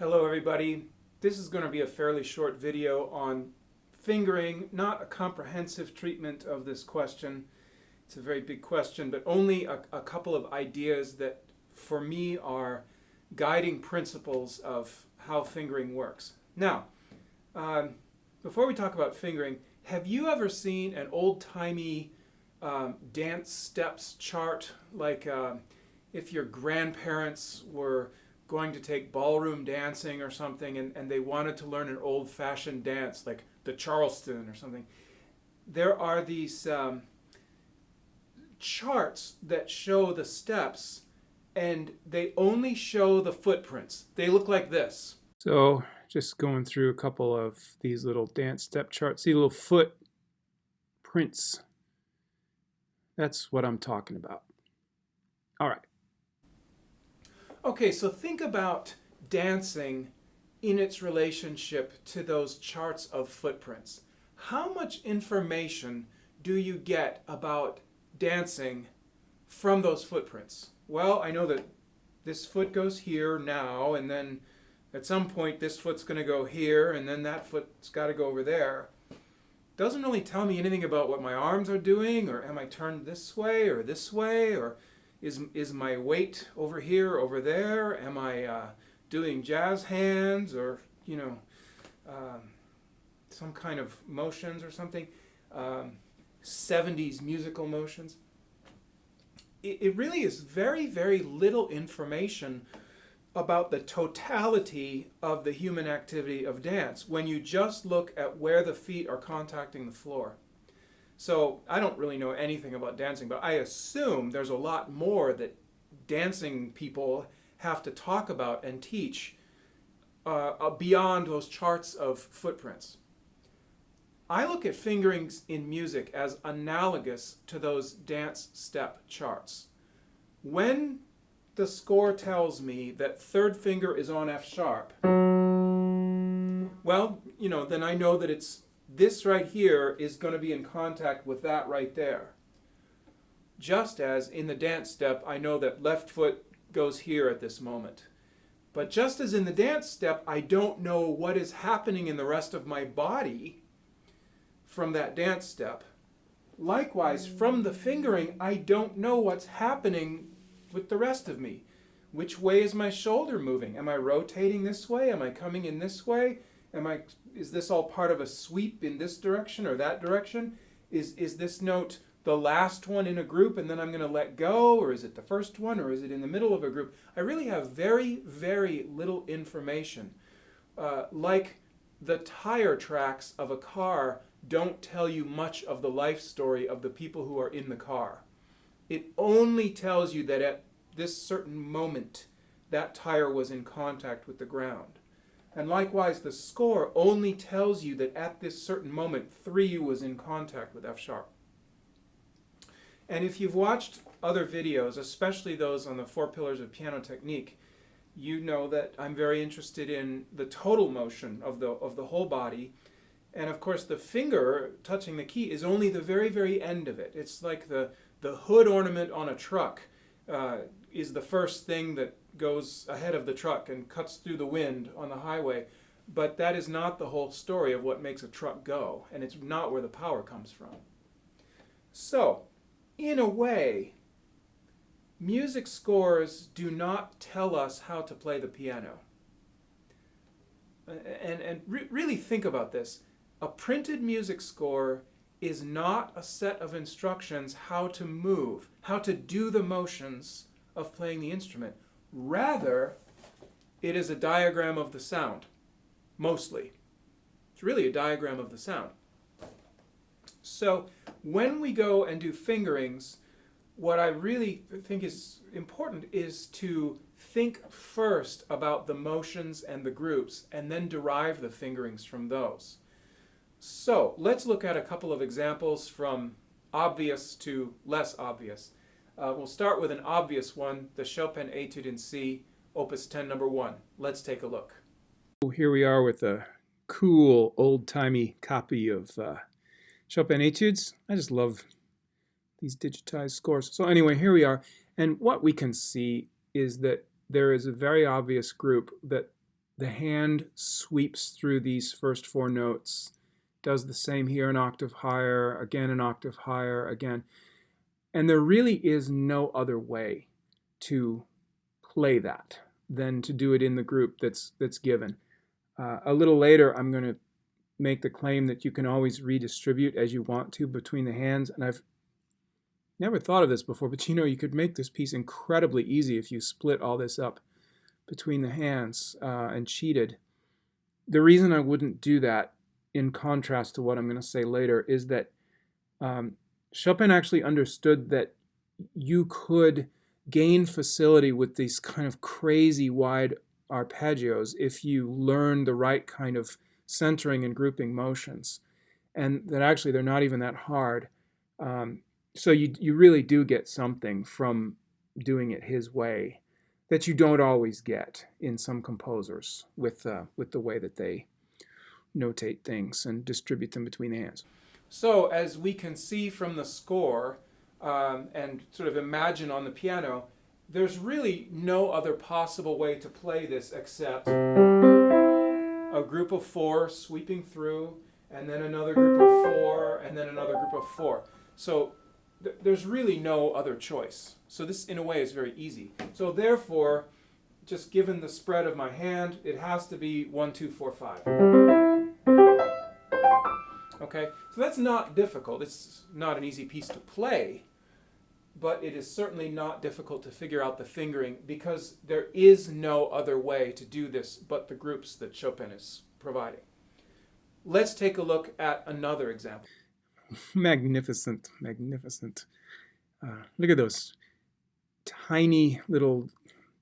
Hello everybody. This is going to be a fairly short video on fingering, not a comprehensive treatment of this question. It's a very big question, but only a couple of ideas that for me are guiding principles of how fingering works. Now, before we talk about fingering, have you ever seen an old-timey dance steps chart, like if your grandparents were going to take ballroom dancing or something and they wanted to learn an old-fashioned dance like the Charleston or something? There are these charts that show the steps and they only show the footprints. They look like this. So just going through a couple of these little dance step charts. See little footprints. That's what I'm talking about. All right. Okay, so think about dancing in its relationship to those charts of footprints. How much information do you get about dancing from those footprints? Well, I know that this foot goes here now, and then at some point this foot's going to go here, and then that foot's got to go over there. Doesn't really tell me anything about what my arms are doing, or am I turned this way, or is my weight over here, over there? Am I doing jazz hands, or some kind of motions or something? 70s musical motions. It really is very, very little information about the totality of the human activity of dance when you just look at where the feet are contacting the floor. So I don't really know anything about dancing, but I assume there's a lot more that dancing people have to talk about and teach beyond those charts of footprints. I look at fingerings in music as analogous to those dance step charts. When the score tells me that third finger is on F sharp, well, then I know that it's this right here is going to be in contact with that right there. Just as in the dance step, I know that left foot goes here at this moment. But just as in the dance step, I don't know what is happening in the rest of my body from that dance step. Likewise, from the fingering, I don't know what's happening with the rest of me. Which way is my shoulder moving? Am I rotating this way? Am I coming in this way? Is this all part of a sweep in this direction or that direction? Is this note the last one in a group and then I'm going to let go? Or is it the first one? Or is it in the middle of a group? I really have very, very little information. Like the tire tracks of a car don't tell you much of the life story of the people who are in the car. It only tells you that at this certain moment, that tire was in contact with the ground. And likewise, the score only tells you that at this certain moment, 3 was in contact with F sharp. And if you've watched other videos, especially those on the 4 pillars of piano technique, you know that I'm very interested in the total motion of the whole body. And of course, the finger touching the key is only the very, very end of it. It's like the hood ornament on a truck is the first thing that goes ahead of the truck and cuts through the wind on the highway. But that is not the whole story of what makes a truck go, and it's not where the power comes from. So, in a way, music scores do not tell us how to play the piano. And really think about this. A printed music score is not a set of instructions how to move, how to do the motions of playing the instrument. Rather, it is a diagram of the sound, mostly. It's really a diagram of the sound. So when we go and do fingerings, what I really think is important is to think first about the motions and the groups and then derive the fingerings from those. So let's look at a couple of examples from obvious to less obvious. We'll start with an obvious one, the Chopin Etude in C, Opus 10, number 1. Let's take a look. Here we are with a cool, old-timey copy of Chopin Etudes. I just love these digitized scores. So anyway, here we are. And what we can see is that there is a very obvious group that the hand sweeps through these first four notes, does the same here an octave higher, again an octave higher, again. And there really is no other way to play that than to do it in the group that's given. A little later, I'm going to make the claim that you can always redistribute as you want to between the hands. And I've never thought of this before, but you could make this piece incredibly easy if you split all this up between the hands and cheated. The reason I wouldn't do that, in contrast to what I'm going to say later, is that Chopin actually understood that you could gain facility with these kind of crazy wide arpeggios if you learn the right kind of centering and grouping motions, and that actually they're not even that hard. So you really do get something from doing it his way that you don't always get in some composers with the way that they notate things and distribute them between the hands. So as we can see from the score and sort of imagine on the piano, there's really no other possible way to play this except a group of four sweeping through, and then another group of four, and then another group of four. So there's really no other choice. So this, in a way, is very easy. So therefore, just given the spread of my hand, it has to be 1, 2, 4, 5. Okay, so that's not difficult. It's not an easy piece to play, but it is certainly not difficult to figure out the fingering, because there is no other way to do this but the groups that Chopin is providing. Let's take a look at another example. Magnificent, magnificent. Look at those tiny little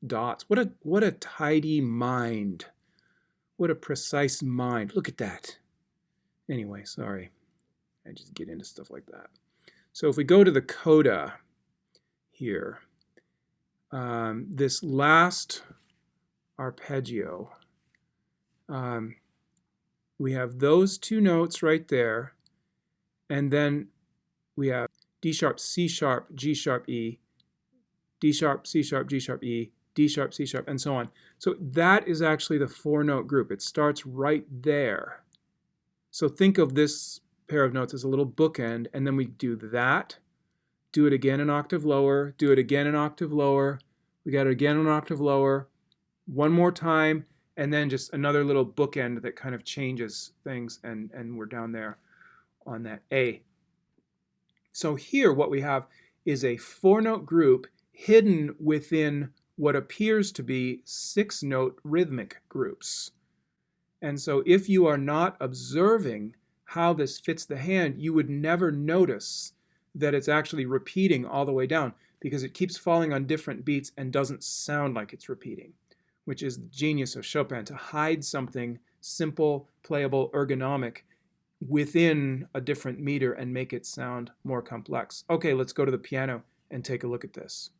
dots. What a tidy mind. What a precise mind. Look at that. Anyway, sorry. I just get into stuff like that. So if we go to the coda here, this last arpeggio, we have those two notes right there, and then we have D sharp, C sharp, G sharp, E, D sharp, C sharp, G sharp, E, D sharp, C sharp, and so on. So that is actually the four-note group. It starts right there. So think of this pair of notes as a little bookend, and then we do that, do it again an octave lower, do it again an octave lower, we got it again an octave lower, one more time, and then just another little bookend that kind of changes things, and we're down there on that A. So here what we have is a four-note group hidden within what appears to be six-note rhythmic groups. And so if you are not observing how this fits the hand, you would never notice that it's actually repeating all the way down, because it keeps falling on different beats and doesn't sound like it's repeating, which is the genius of Chopin, to hide something simple, playable, ergonomic within a different meter and make it sound more complex. Okay, let's go to the piano and take a look at this.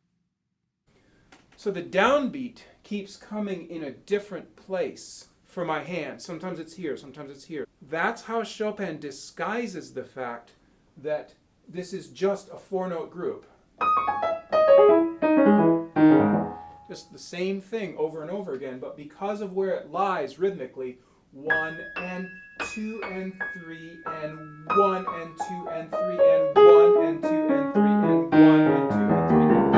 So the downbeat keeps coming in a different place for my hand. Sometimes it's here, sometimes it's here. That's how Chopin disguises the fact that this is just a four-note group. Just the same thing over and over again, but because of where it lies rhythmically, 1 and 2 and 3 and 1 and 2 and 3 and 1 and 2 and 3 and 1 and 2 and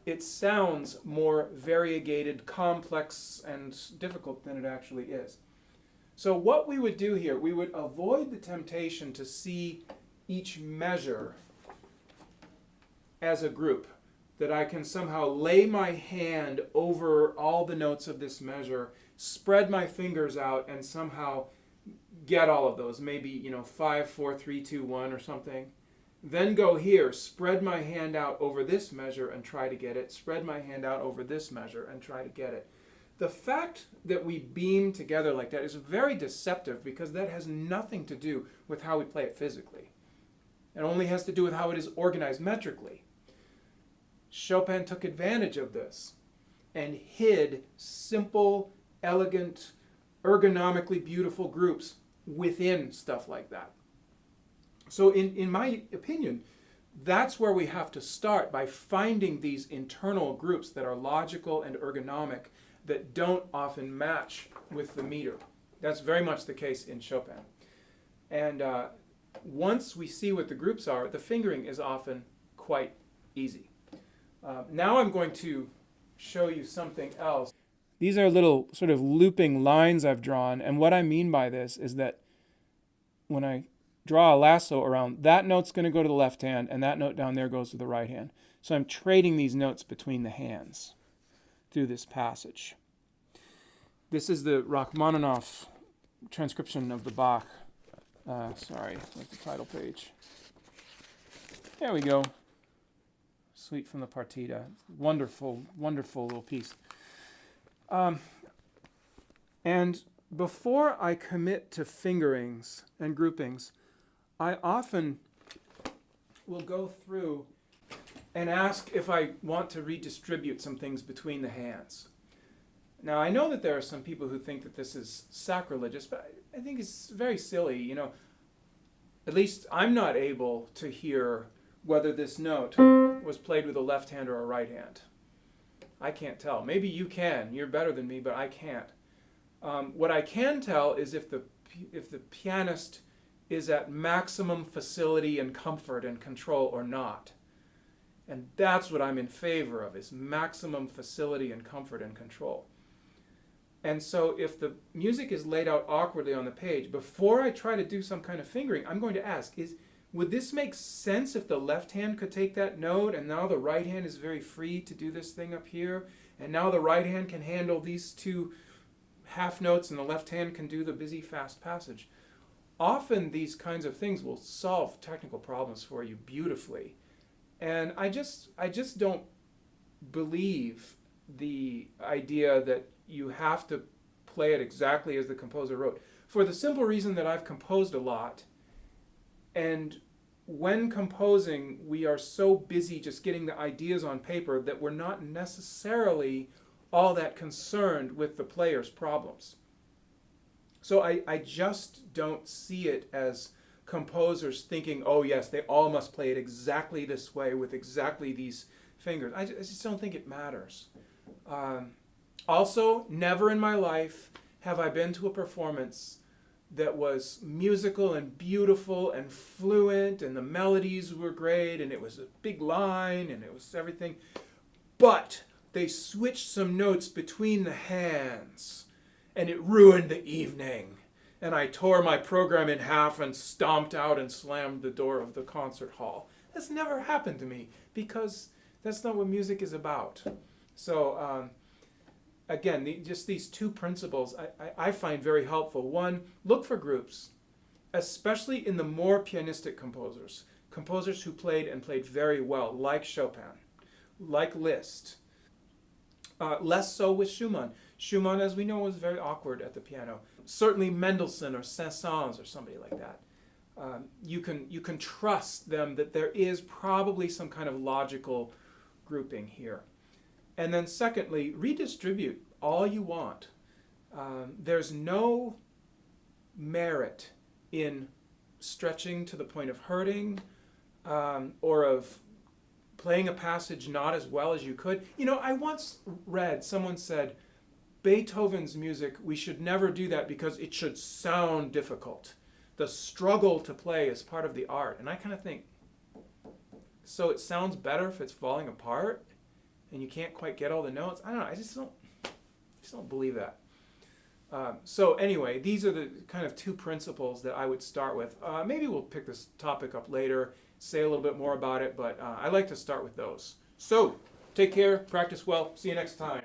3. It sounds more variegated, complex, and difficult than it actually is. So what we would do here, we would avoid the temptation to see each measure as a group, that I can somehow lay my hand over all the notes of this measure, spread my fingers out, and somehow get all of those, maybe 5, 4, 3, 2, 1 or something. Then go here, spread my hand out over this measure and try to get it, spread my hand out over this measure and try to get it. The fact that we beam together like that is very deceptive, because that has nothing to do with how we play it physically. It only has to do with how it is organized metrically. Chopin took advantage of this and hid simple, elegant, ergonomically beautiful groups within stuff like that. So in my opinion, that's where we have to start, by finding these internal groups that are logical and ergonomic, that don't often match with the meter. That's very much the case in Chopin. And once we see what the groups are, the fingering is often quite easy. Now I'm going to show you something else. These are little sort of looping lines I've drawn, and what I mean by this is that when I draw a lasso around, that note's going to go to the left hand, and that note down there goes to the right hand. So I'm trading these notes between the hands through this passage. This is the Rachmaninoff transcription of the Bach. Sorry, where's the title page? There we go. Suite from the Partita. Wonderful, wonderful little piece. And before I commit to fingerings and groupings, I often will go through and ask if I want to redistribute some things between the hands. Now, I know that there are some people who think that this is sacrilegious, but I think it's very silly. You know, at least I'm not able to hear whether this note was played with a left hand or a right hand. I can't tell. Maybe you can. You're better than me, but I can't. What I can tell is if the pianist is at maximum facility and comfort and control or not. And that's what I'm in favor of, is maximum facility and comfort and control. And so if the music is laid out awkwardly on the page, before I try to do some kind of fingering, I'm going to ask, would this make sense if the left hand could take that note, and now the right hand is very free to do this thing up here, and now the right hand can handle these two half notes and the left hand can do the busy fast passage? Often these kinds of things will solve technical problems for you beautifully. And I just don't believe the idea that you have to play it exactly as the composer wrote, for the simple reason that I've composed a lot. And when composing, we are so busy just getting the ideas on paper that we're not necessarily all that concerned with the player's problems. So I just don't see it as composers thinking, oh yes, they all must play it exactly this way with exactly these fingers. I just don't think it matters. Also, never in my life have I been to a performance that was musical and beautiful and fluent, and the melodies were great, and it was a big line, and it was everything. But they switched some notes between the hands, and it ruined the evening. And I tore my program in half and stomped out and slammed the door of the concert hall. That's never happened to me, because that's not what music is about. So, again, just these two principles I find very helpful. One, look for groups, especially in the more pianistic composers who played very well, like Chopin, like Liszt. Less so with Schumann. Schumann, as we know, was very awkward at the piano. Certainly Mendelssohn or Saint-Saëns or somebody like that. You can trust them that there is probably some kind of logical grouping here. And then secondly, redistribute all you want. There's no merit in stretching to the point of hurting or of playing a passage not as well as you could. You know, I once read, someone said, Beethoven's music, we should never do that because it should sound difficult. The struggle to play is part of the art. And I kind of think, so it sounds better if it's falling apart and you can't quite get all the notes? I don't know, I just don't believe that. So anyway, these are the kind of two principles that I would start with. Maybe we'll pick this topic up later, say a little bit more about it, but I like to start with those. So, take care, practice well, see you next time.